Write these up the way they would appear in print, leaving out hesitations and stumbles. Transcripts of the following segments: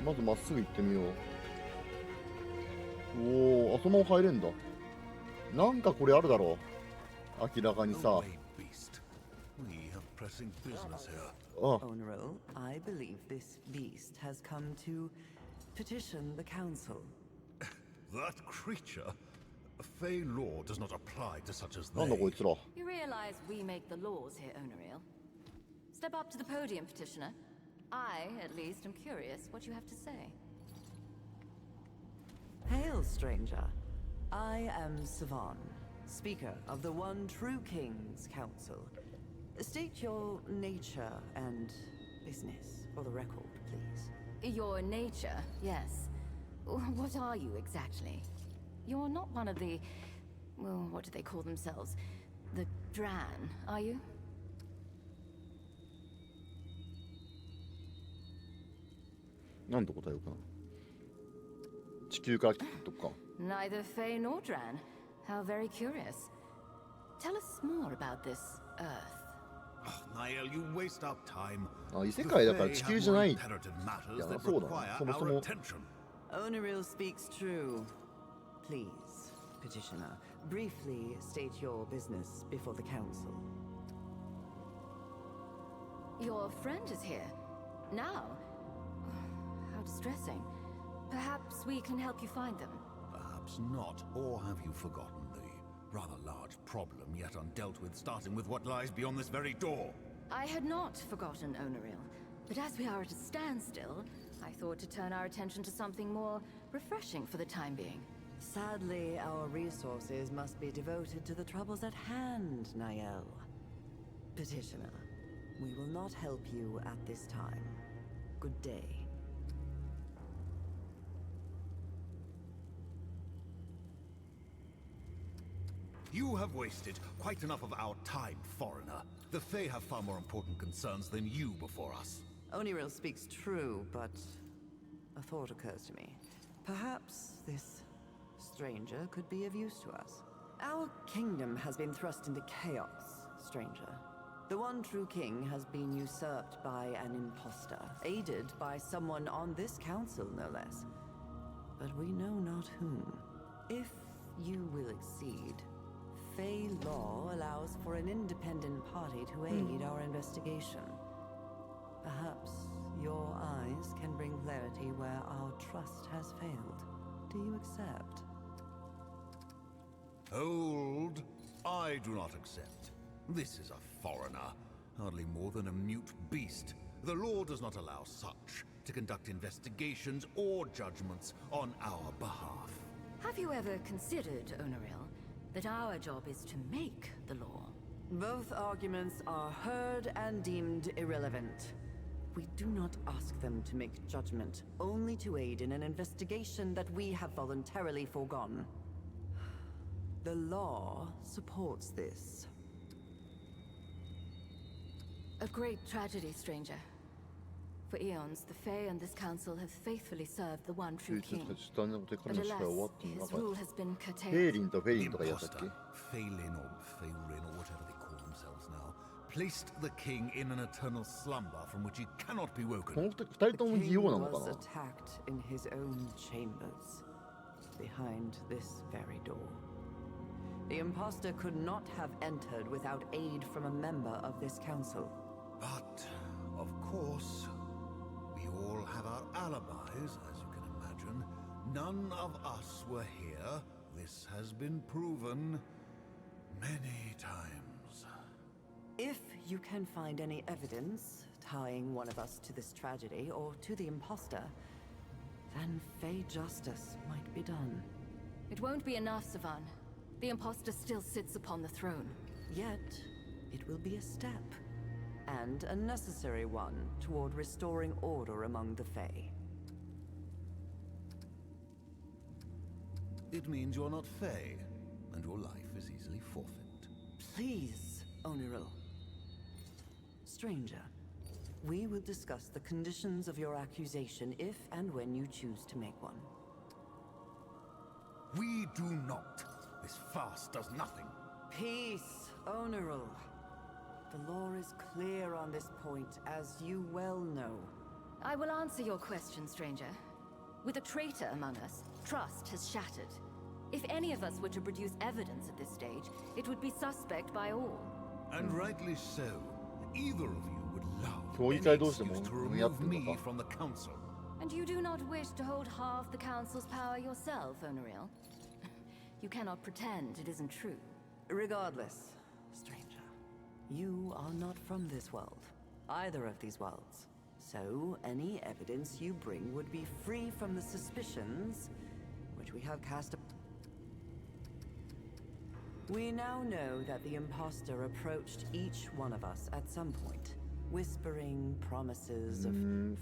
まずまっすぐ行ってみよう。おお、あ、そのまま入れんだ。なんかこれあるだろう。明らかにさ。あ、Honorable, I believe this beast has come to petition the council. That creature? Fey law does not apply to such as なんだ they. こいつら。 You realize we make the laws here, Onariel. Step up to the podium, petitioner. I, at least, am curious what you have to say. Hail, stranger. I am Savan, speaker of the One True King's Council. State your nature and business for the record, please. Your nature, yes. What are you exactly? You're not one of the... well, what do they call themselves? The Dran, are you? なんと答えようかな。地球から来たとか。 Neither Fey nor Dran. How very curious. Tell us more about this Earth. Niall, you waste our time. あ、異世界だから地球じゃない。い Imperative matters や、 that そうだな。 require そもそ our も。 attention. Onariel speaks true. Please, petitioner, briefly state your business before the council. Your friend is here. Now? How distressing. Perhaps we can help you find them. Perhaps not. Or have you forgotten the rather large problem yet undealt with, starting with what lies beyond this very door? I had not forgotten Onariel, but as we are at a standstill, I thought to turn our attention to something more refreshing for the time being. Sadly, our resources must be devoted to the troubles at hand, Niall. Petitioner, we will not help you at this time. Good day. You have wasted quite enough of our time, foreigner. The Fae have far more important concerns than you before us. Onariel speaks true, but a thought occurs to me. Perhaps this stranger could be of use to us. Our kingdom has been thrust into chaos, stranger. The one true king has been usurped by an impostor, aided by someone on this council, no less. But we know not whom. If you will accede, Fey law allows for an independent party to aid our investigation. Perhaps your eyes can bring clarity where our trust has failed. Do you accept? Hold. I do not accept. This is a foreigner, hardly more than a mute beast. The law does not allow such to conduct investigations or judgments on our behalf. Have you ever considered, Onariel, that our job is to make the law? Both arguments are heard and deemed irrelevant. We do not ask them to make judgment, only to aid in an investigation that we have voluntarily foregone. The law supports this. A great tragedy, stranger. For eons, the Fae and this council have faithfully served the one true 手術 king. が下の手か But らのしか終わ alas, ってもな his かっ rule has been た。フェー curtailed. リンとフェイリンとか The やったっけ imposter, Phelan or Pheyrin or whatever they call themselves now, placed the king in an eternal slumber from which he cannot be こ woken. の二人とも The ジオ king なのか was な。 attacked in his own chambers, behind this very door. The impostor could not have entered without aid from a member of this council. But, of course, we all have our alibis, as you can imagine. None of us were here. This has been proven many times. If you can find any evidence tying one of us to this tragedy or to the impostor, then Fey justice might be done. It won't be enough, Savan. The imposter still sits upon the throne. Yet, it will be a step, and a necessary one toward restoring order among the Fae. It means you're not Fey, and your life is easily forfeit. Please, Onariel. Stranger, we will discuss the conditions of your accusation if and when you choose to make one. We do not. This farce does nothing. Peace, Onariel. The law is clear on this point, as you well know. I will answer your question, stranger. With a traitor among us, trust has shattered. If any of us were to produce evidence at this stage, it would be suspect by all. And rightly so. Either of you would love 評議 any 会同士でも excuse to 揉み合っ remove てる me のか from the council. And you do not wish to hold half the council's power yourself, Onaril? You cannot pretend it isn't true. Regardless, stranger, you are not from this world, either of these worlds. So, any evidence you bring would be free from the suspicions which we have cast. We now know that the imposter approached each one of us at some point, whispering promises of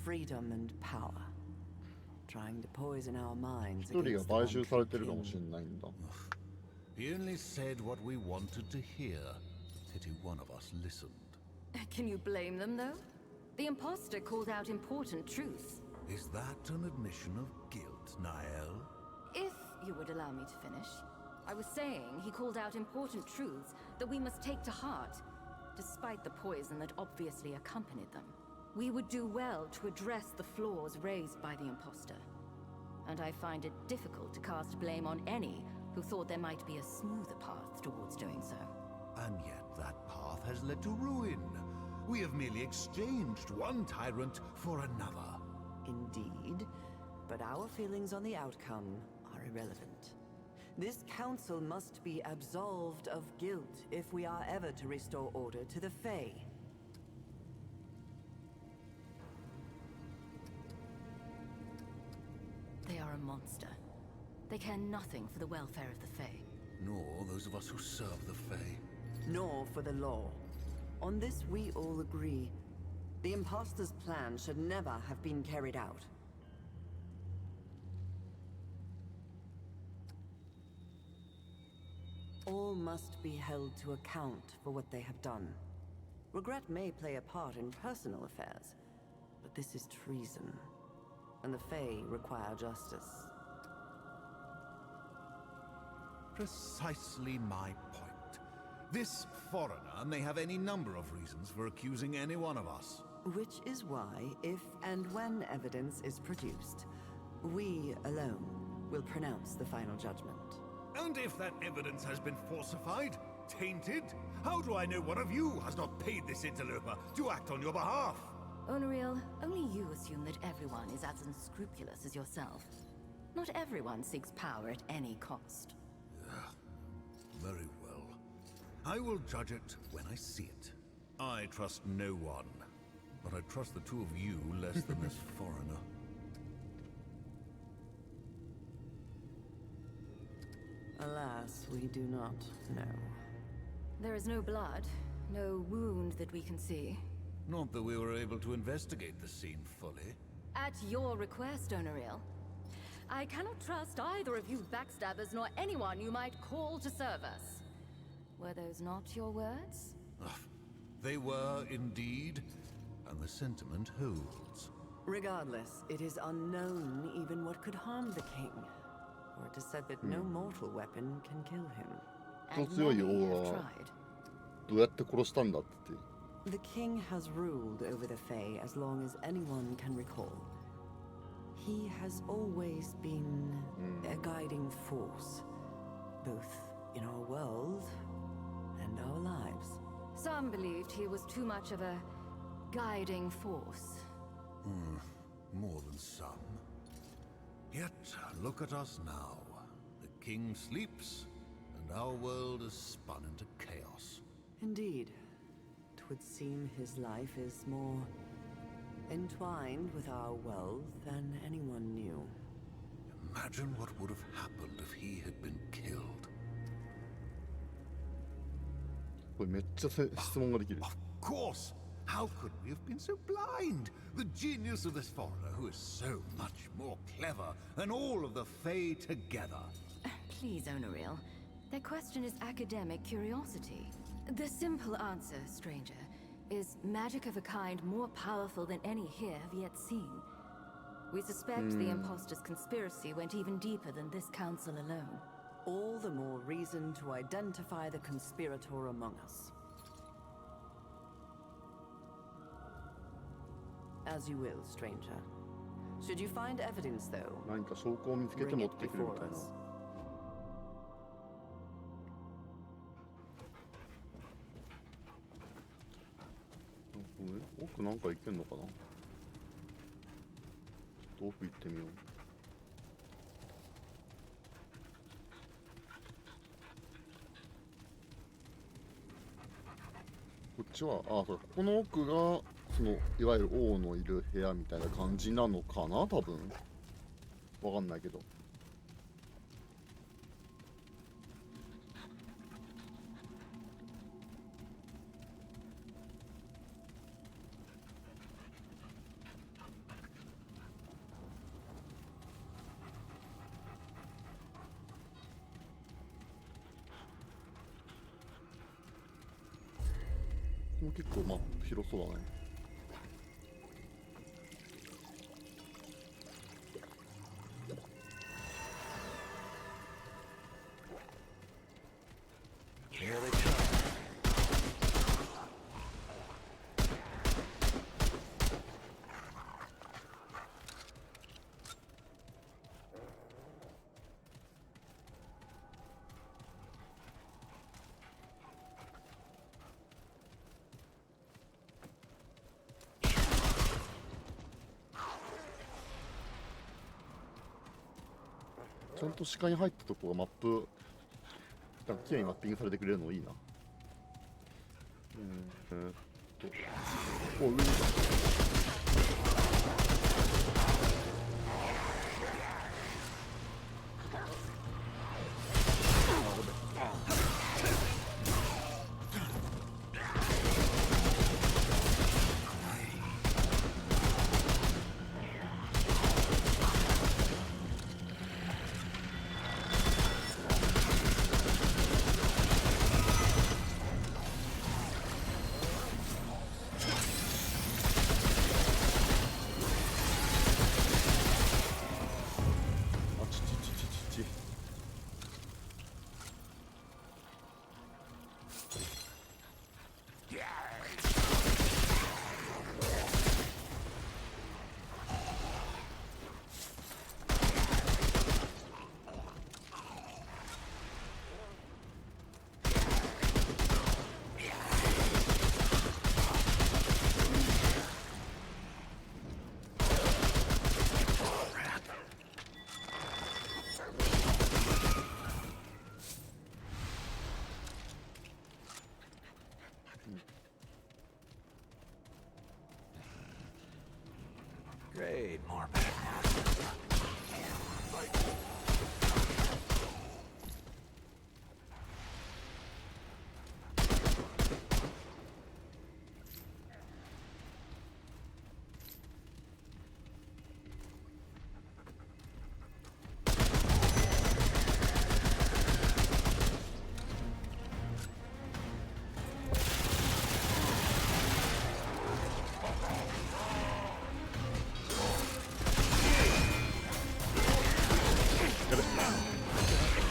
freedom and power, trying to poison our minds 一人が against the 買収 one され true てるかもしれ king. ないんだ。 He only said what we wanted to hear. Pity one of us listened. Can you blame them, though? The imposter called out important truths. Is that an admission of guilt, Niall? If you would allow me to finish. I was saying he called out important truths that we must take to heart, despite the poison that obviously accompanied them. We would do well to address the flaws raised by the imposter. And I find it difficult to cast blame on any who thought there might be a smoother path towards doing so. And yet that path has led to ruin. We have merely exchanged one tyrant for another. Indeed, but our feelings on the outcome are irrelevant. This council must be absolved of guilt if we are ever to restore order to the Fae. They are a monster. They care nothing for the welfare of the Fae. Nor those of us who serve the Fae. Nor for the law. On this we all agree. The imposter's plan should never have been carried out. All must be held to account for what they have done. Regret may play a part in personal affairs, but this is treason, and the Fae require justice. Precisely my point. This foreigner may have any number of reasons for accusing any one of us. Which is why, if and when evidence is produced, we alone will pronounce the final judgment. And if that evidence has been falsified, tainted, how do I know one of you has not paid this interloper to act on your behalf? Onaril, only you assume that everyone is as unscrupulous as yourself. Not everyone seeks power at any cost. Very well. I will judge it when I see it. I trust no one, but I trust the two of you less than this foreigner. Alas, we do not know. There is no blood, no wound that we can see. Not that we were able to investigate the scene fully. At your request, Onaril. I cannot trust either of you backstabbers nor anyone you might call to serve us. Were those not your words? They were indeed, and the sentiment holds. Regardless, it is unknown even what could harm the king. For it is said that no mortal weapon can kill him. And 強い many 王 have は tried. どうやって殺したんだって。 The king has ruled over the Fae as long as anyone can recall. He has always been a guiding force, both in our world and our lives. Some believed he was too much of a guiding force. More than some. Yet, look at us now. The king sleeps, and our world is spun into chaos. Indeed. It would seem his life is more entwined with our world than anyone knew. Imagine what would have happened if he had been killed. これめっちゃ質問ができる。 Of course! How could we have been so blind? The genius of this foreigner who is so much more clever than all of the Fae together. Please, Onaril. Their question is academic curiosity. The simple answer, stranger, is magic of a kind more powerful than any here have yet seen. We suspect the imposter's conspiracy went even deeper than this council alone. All the more reason to identify the conspirator among us. As you will, stranger. Should you find evidence, though, 何か証拠を見つけて bring 持っ it てくるみ before たいな。 us. 奥なんか行けんのかな。ちょっと奥行ってみよう。こっちは、あ、そう、ここの奥がそのいわゆる王のいる部屋みたいな感じなのかな、多分。わかんないけど。ここも結構マップ広そうだね。Here they come. ちゃんと視界に入ったとこがマップなんか綺麗にマッピングされてくれるのいいな。お、上にいた。Great, more back.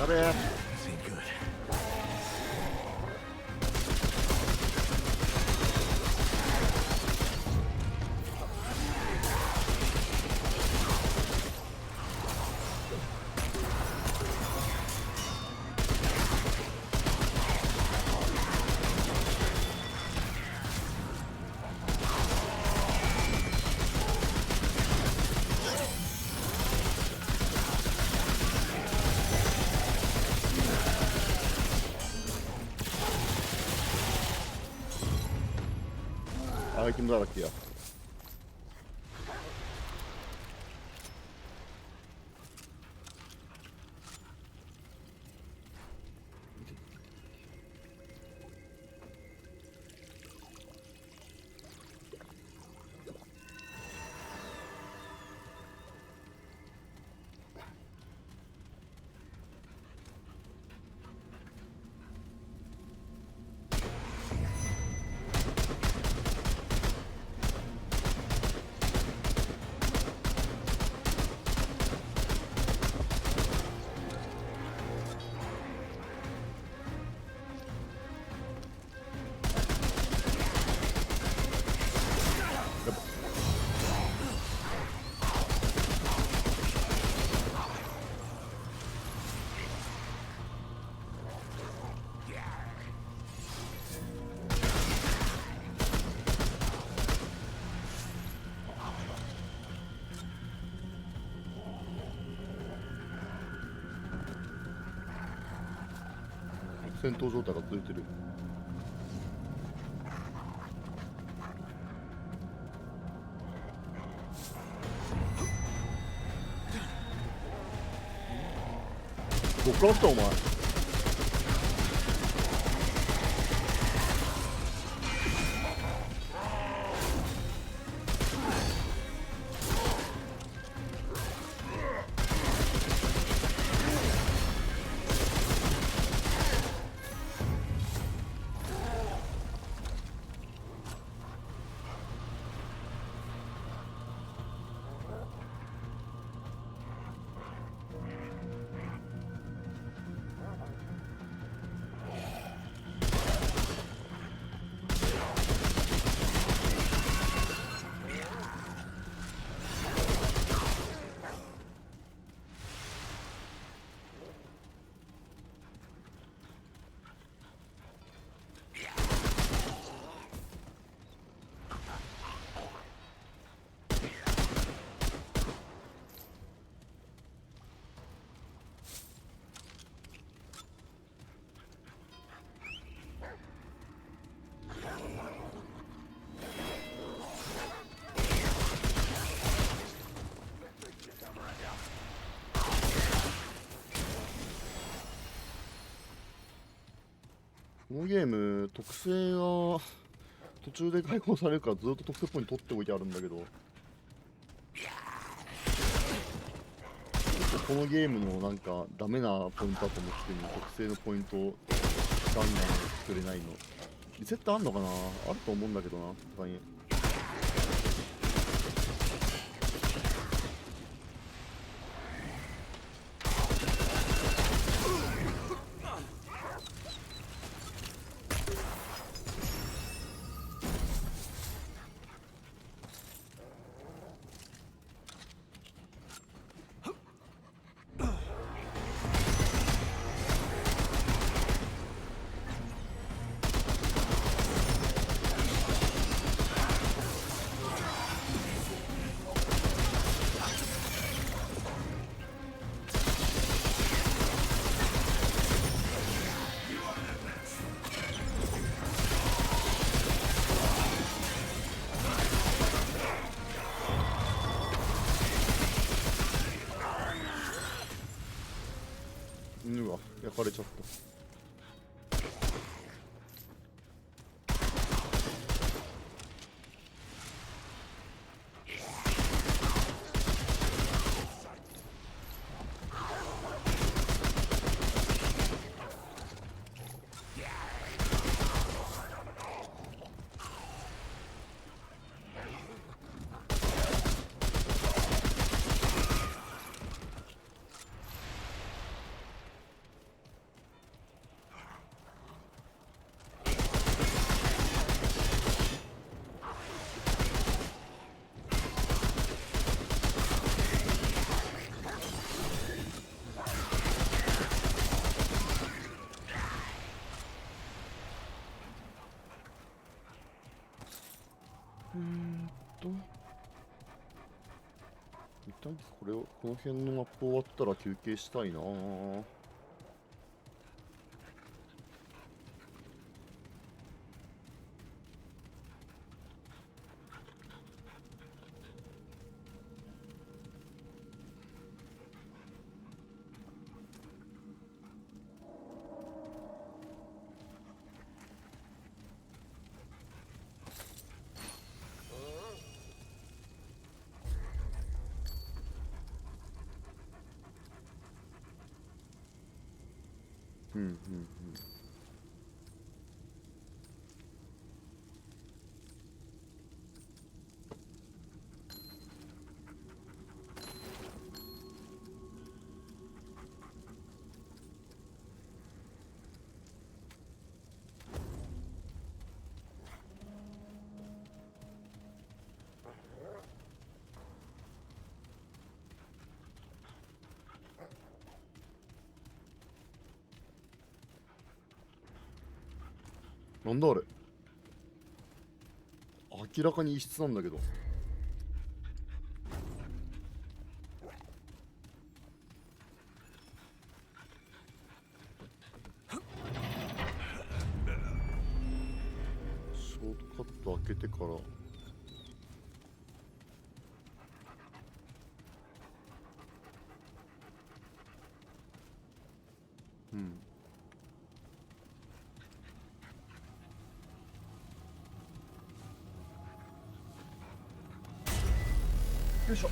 やべえ。 This ain't good. アイテムだらけや。戦闘状態が続いてる。どっから来たお前。このゲーム特性が途中で解放されるからずっと特性ポイント取っておいてあるんだけど、このゲームのなんかダメなポイントだと思っても特性のポイントガンガン作れないの。リセットあんのかな。あると思うんだけどな、他に。うわ、焼かれちゃった。一旦この辺のマップ終わったら休憩したいなぁ。なんだあれ。明らかに異質なんだけど。うん。よいしょ。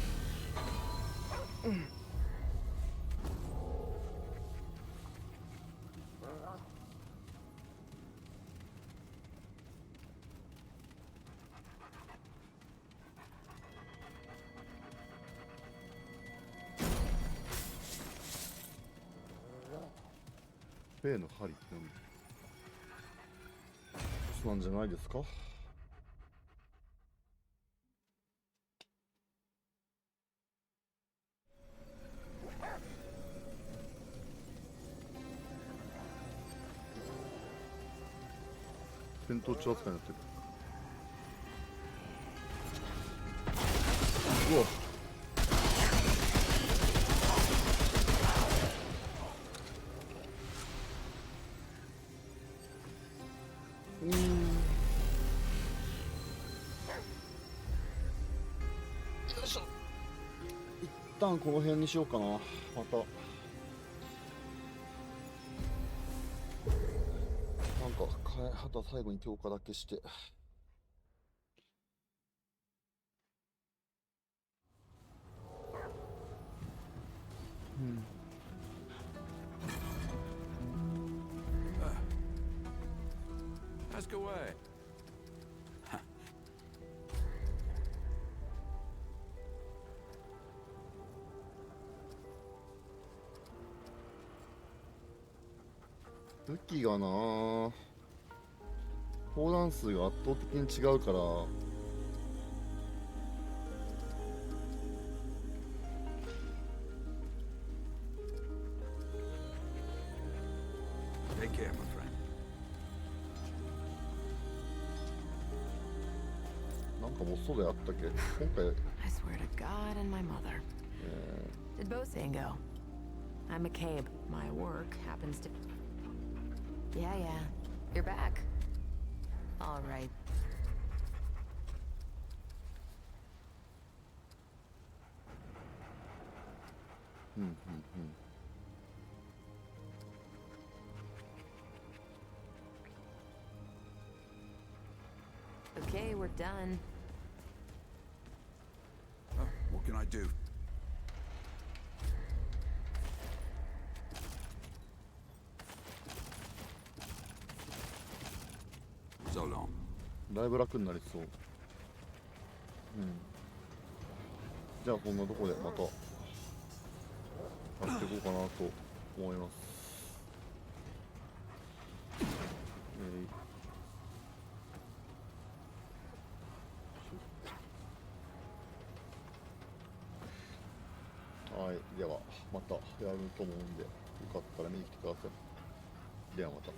例の針って何？そうなんじゃないですか？戦闘中扱いになってる。うわ。よいしょ。一旦この辺にしようかな。またなんか肌最後に強化だけして。うん。Ask away. 武器がなぁ、砲弾数が圧倒的に違うから、Take care, my friend. なんかもうそうであったっけ今回。 I swear to God and my mother. Did Bosane go? I'm McCabe. My work happens to... Yeah, yeah. You're back. All right. Okay, we're done. What can I do? So long. だいぶ楽になりそう。うん。じゃあこんなとこでまたやっていこうかなと思います。はい、ではまたやると思うんで、よかったら見に来てください。ではまた。